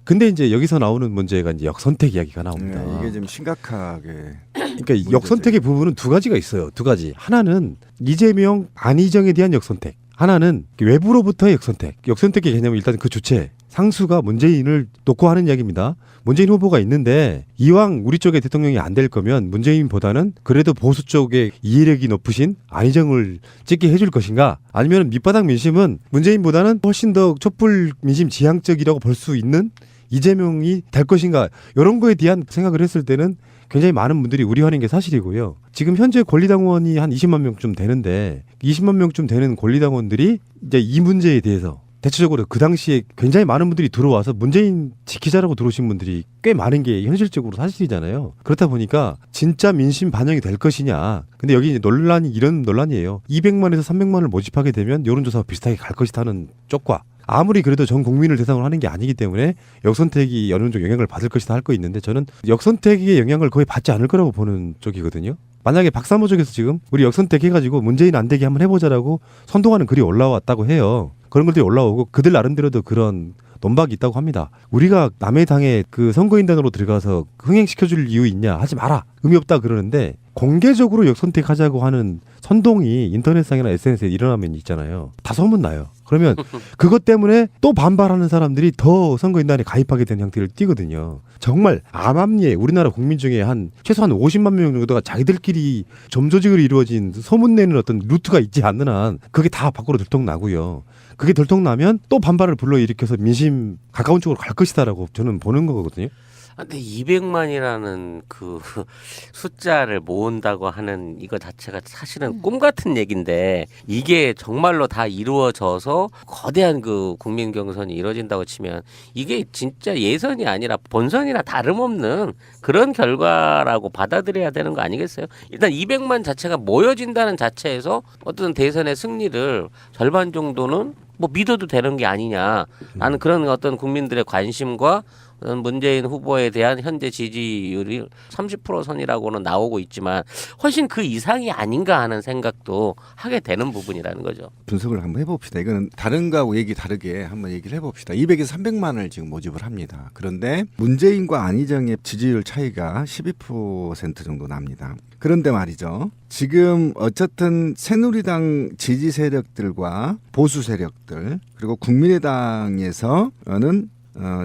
근데 이제 여기서 나오는 문제가 이제 역선택 이야기가 나옵니다. 네, 이게 좀 심각하게. 그러니까 역선택의 부분은 두 가지가 있어요. 두 가지. 하나는 이재명, 안희정에 대한 역선택. 하나는 외부로부터의 역선택. 역선택의 개념은 일단 그 주체. 상수가 문재인을 놓고 하는 이야기입니다. 문재인 후보가 있는데 이왕 우리 쪽에 대통령이 안 될 거면 문재인보다는 그래도 보수 쪽에 이해력이 높으신 안희정을 찍게 해줄 것인가, 아니면 밑바닥 민심은 문재인보다는 훨씬 더 촛불 민심 지향적이라고 볼 수 있는 이재명이 될 것인가, 이런 거에 대한 생각을 했을 때는 굉장히 많은 분들이 우려하는 게 사실이고요. 지금 현재 권리당원이 한 20만 명쯤 되는데 20만 명쯤 되는 권리당원들이 이제 이 문제에 대해서 대체적으로 그 당시에 굉장히 많은 분들이 들어와서 문재인 지키자라고 들어오신 분들이 꽤 많은 게 현실적으로 사실이잖아요. 그렇다 보니까 진짜 민심 반영이 될 것이냐. 근데 여기 이제 논란이 이런 논란이에요. 200만에서 300만을 모집하게 되면 여론조사와 비슷하게 갈 것이라는 쪽과, 아무리 그래도 전 국민을 대상으로 하는 게 아니기 때문에 역선택이 어느 정도 영향을 받을 것이다 할 거 있는데, 저는 역선택의 영향을 거의 받지 않을 거라고 보는 쪽이거든요. 만약에 박사모 쪽에서 지금 우리 역선택 해가지고 문재인 안 되게 한번 해보자라고 선동하는 글이 올라왔다고 해요. 그런 것들이 올라오고 그들 나름대로도 그런 논박이 있다고 합니다. 우리가 남의 당에 그 선거인단으로 들어가서 흥행시켜줄 이유 있냐, 하지 마라, 의미 없다 그러는데 공개적으로 역선택하자고 하는 선동이 인터넷상이나 SNS에 일어나면 있잖아요. 다 소문나요. 그러면 그것 때문에 또 반발하는 사람들이 더 선거인단에 가입하게 되는 형태를 띠거든요. 정말 암암리에 우리나라 국민 중에 한 최소한 50만 명 정도가 자기들끼리 점조직으로 이루어진 소문내는 어떤 루트가 있지 않는 한 그게 다 밖으로 들통나고요. 그게 들통나면 또 반발을 불러일으켜서 민심 가까운 쪽으로 갈 것이다라고 저는 보는 거거든요. 근데 200만이라는 그 숫자를 모은다고 하는 이거 자체가 사실은 꿈 같은 얘기인데, 이게 정말로 다 이루어져서 거대한 그 국민 경선이 이루어진다고 치면 이게 진짜 예선이 아니라 본선이나 다름없는 그런 결과라고 받아들여야 되는 거 아니겠어요? 일단 200만 자체가 모여진다는 자체에서 어떤 대선의 승리를 절반 정도는 뭐 믿어도 되는 게 아니냐라는 그런 어떤 국민들의 관심과 문재인 후보에 대한 현재 지지율이 30% 선이라고는 나오고 있지만 훨씬 그 이상이 아닌가 하는 생각도 하게 되는 부분이라는 거죠. 분석을 한번 해봅시다. 이거는 다른 거하고 얘기 다르게 한번 얘기를 해봅시다. 200에서 300만을 지금 모집을 합니다. 그런데 문재인과 안희정의 지지율 차이가 12% 정도 납니다. 그런데 말이죠. 지금 어쨌든 새누리당 지지 세력들과 보수 세력들 그리고 국민의당에서는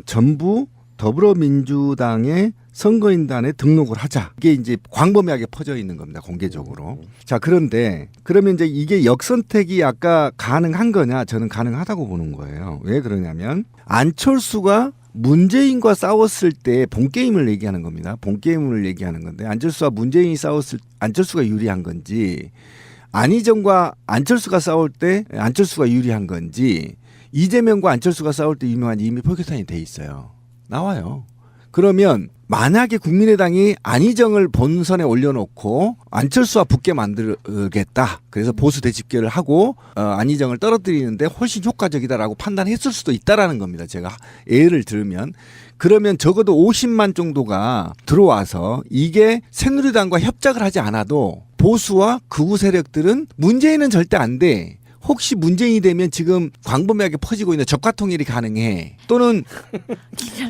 전부 더불어민주당의 선거인단에 등록을 하자. 이게 이제 광범위하게 퍼져 있는 겁니다. 공개적으로. 자, 그런데 그러면 이제 이게 역선택이 아까 가능한 거냐? 저는 가능하다고 보는 거예요. 왜 그러냐면 안철수가 문재인과 싸웠을 때 본게임을 얘기하는 겁니다. 본게임을 얘기하는 건데 안철수와 문재인이 싸웠을 때 안철수가 유리한 건지, 안희정과 안철수가 싸울 때 안철수가 유리한 건지, 이재명과 안철수가 싸울 때 유명한 이미 표결판이 돼 있어요. 나와요. 그러면 만약에 국민의당이 안희정을 본선에 올려놓고 안철수와 붙게 만들겠다. 그래서 보수 대집결을 하고 안희정을 떨어뜨리는데 훨씬 효과적이다라고 판단했을 수도 있다라는 겁니다. 제가 예를 들면. 그러면 적어도 50만 정도가 들어와서 이게 새누리당과 협작을 하지 않아도 보수와 극우 세력들은 문재인은 절대 안 돼. 혹시 문재인이 되면 지금 광범위하게 퍼지고 있는 적화통일이 가능해. 또는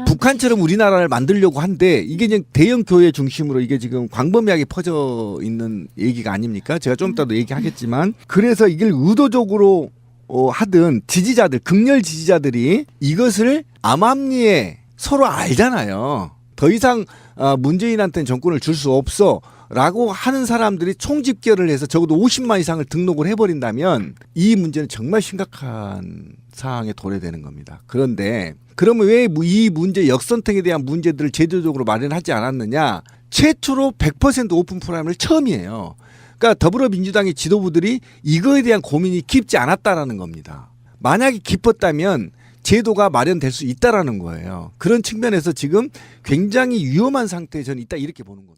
북한처럼 우리나라를 만들려고 한데 이게 그냥 대형 교회 중심으로 이게 지금 광범위하게 퍼져 있는 얘기가 아닙니까? 제가 좀 이따도 얘기하겠지만, 그래서 이걸 의도적으로 하든 지지자들, 극렬 지지자들이 이것을 암암리에 서로 알잖아요. 더 이상 문재인한테는 정권을 줄 수 없어 라고 하는 사람들이 총집결을 해서 적어도 50만 이상을 등록을 해버린다면 이 문제는 정말 심각한 상황에 도래되는 겁니다. 그런데 그러면 왜 이 문제, 역선택에 대한 문제들을 제도적으로 마련하지 않았느냐? 최초로 100% 오픈 포럼을 처음이에요. 그러니까 더불어민주당의 지도부들이 이거에 대한 고민이 깊지 않았다라는 겁니다. 만약에 깊었다면 제도가 마련될 수 있다라는 거예요. 그런 측면에서 지금 굉장히 위험한 상태에 저는 있다 이렇게 보는 겁니다.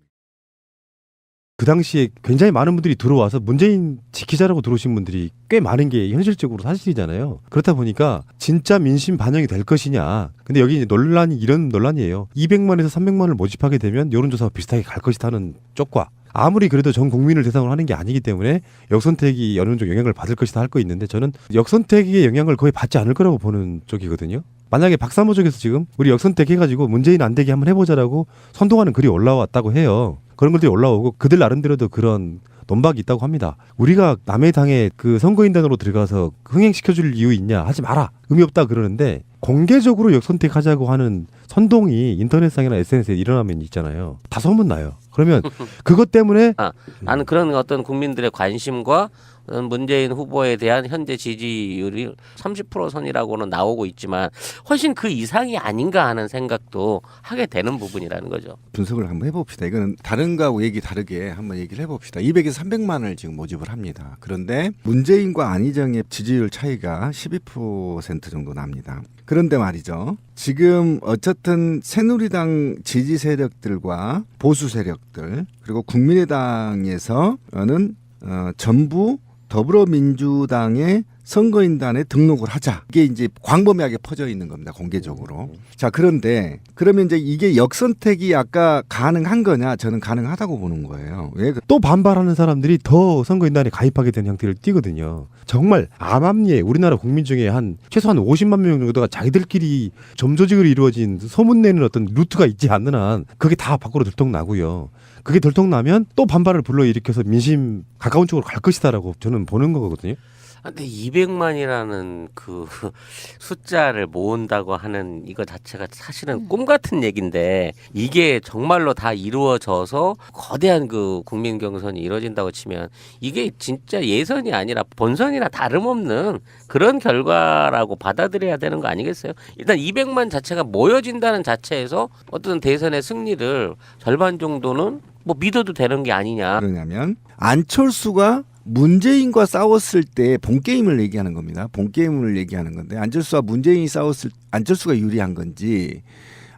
그 당시에 굉장히 많은 분들이 들어와서 문재인 지키자라고 들어오신 분들이 꽤 많은 게 현실적으로 사실이잖아요. 그렇다 보니까 진짜 민심 반영이 될 것이냐. 근데 여기 이제 논란이 이런 논란이에요. 200만에서 300만을 모집하게 되면 여론조사와 비슷하게 갈 것이라는 쪽과, 아무리 그래도 전 국민을 대상으로 하는 게 아니기 때문에 역선택이 어느 정도 영향을 받을 것이다 할 거 있는데, 저는 역선택의 영향을 거의 받지 않을 거라고 보는 쪽이거든요. 만약에 박사모 쪽에서 지금 우리 역선택 해가지고 문재인 안 되게 한번 해보자라고 선동하는 글이 올라왔다고 해요. 그런 것들이 올라오고 그들 나름대로도 그런 논박이 있다고 합니다. 우리가 남의 당에 그 선거인단으로 들어가서 흥행시켜줄 이유 있냐 하지 마라. 의미 없다 그러는데 공개적으로 역선택하자고 하는 선동이 인터넷상이나 SNS에 일어나면 있잖아요. 다 소문나요. 그러면 그것 때문에 나는 그런 어떤 국민들의 관심과 문재인 후보에 대한 현재 지지율이 30% 선이라고는 나오고 있지만 훨씬 그 이상이 아닌가 하는 생각도 하게 되는 부분이라는 거죠. 분석을 한번 해봅시다. 이거는 다른 거하고 얘기 다르게 한번 얘기를 해봅시다. 200에서 300만을 지금 모집을 합니다. 그런데 문재인과 안희정의 지지율 차이가 12% 정도 납니다. 그런데 말이죠. 지금 어쨌든 새누리당 지지 세력들과 보수 세력들 그리고 국민의당에서는 전부 더불어민주당의 선거인단에 등록을 하자. 이게 이제 광범위하게 퍼져 있는 겁니다. 공개적으로. 자, 그런데 그러면 이제 이게 역선택이 아까 가능한 거냐? 저는 가능하다고 보는 거예요. 왜? 또 반발하는 사람들이 더 선거인단에 가입하게 된 형태를 띠거든요. 정말 암암리에 우리나라 국민 중에 한 최소한 50만 명 정도가 자기들끼리 점조직으로 이루어진 소문내는 어떤 루트가 있지 않는 한 그게 다 밖으로 들통나고요. 그게 들통나면 또 반발을 불러일으켜서 민심 가까운 쪽으로 갈 것이다라고 저는 보는 거거든요. 근데 200만이라는 그 숫자를 모은다고 하는 이거 자체가 사실은 꿈 같은 얘기인데 이게 정말로 다 이루어져서 거대한 그 국민 경선이 이루어진다고 치면 이게 진짜 예선이 아니라 본선이나 다름없는 그런 결과라고 받아들여야 되는 거 아니겠어요? 일단 200만 자체가 모여진다는 자체에서 어떤 대선의 승리를 절반 정도는 뭐 믿어도 되는 게 아니냐. 그러냐면 안철수가 문재인과 싸웠을 때 본게임을 얘기하는 겁니다. 본게임을 얘기하는 건데 안철수와 문재인이 싸웠을 안철수가 유리한 건지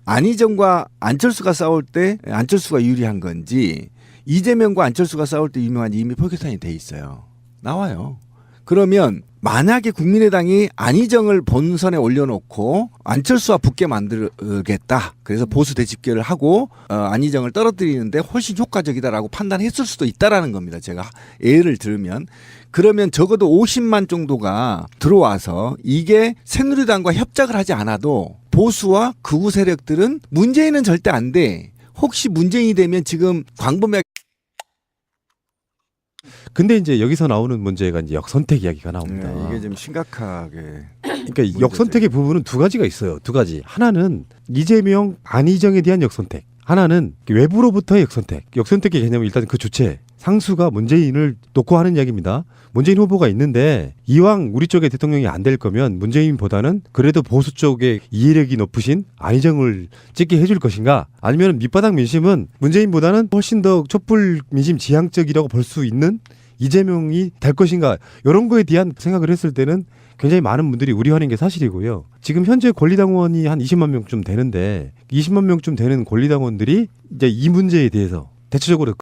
안희정과 안철수가 싸울 때 안철수가 유리한 건지 이재명과 안철수가 싸울 때 유명한 이미 표결판이 돼 있어요. 나와요. 그러면 만약에 국민의당이 안희정을 본선에 올려놓고 안철수와 붙게 만들겠다. 그래서 보수 대집결을 하고 안희정을 떨어뜨리는데 훨씬 효과적이다라고 판단했을 수도 있다라는 겁니다. 제가 예를 들면 그러면 적어도 50만 정도가 들어와서 이게 새누리당과 협작을 하지 않아도 보수와 극우 세력들은 문재인은 절대 안 돼. 혹시 문재인이 되면 지금 광범위하게 근데 이제 여기서 나오는 문제가 이제 역선택 이야기가 나옵니다. 이게 좀 심각하게 그러니까 역선택의 부분은 두 가지가 있어요. 두 가지. 하나는 이재명, 안희정에 대한 역선택. 하나는 외부로부터의 역선택. 역선택의 개념은 일단 그 주체 상수가 문재인을 놓고 하는 이야기입니다. 문재인 후보가 있는데 이왕 우리 쪽에 대통령이 안 될 거면 문재인보다는 그래도 보수 쪽에 이해력이 높으신 안희정을 찍게 해줄 것인가? 아니면 밑바닥 민심은 문재인보다는 훨씬 더 촛불 민심 지향적이라고 볼 수 있는 이재명이 될 것인가? 이런 거에 대한 생각을 했을 때는 굉장히 많은 분들이 우려하는 게 사실이고요. 지금 현재 권리당원이 한 20만 명쯤 되는데 20만 명쯤 되는 권리당원들이 이제 이 문제에 대해서 대체적으로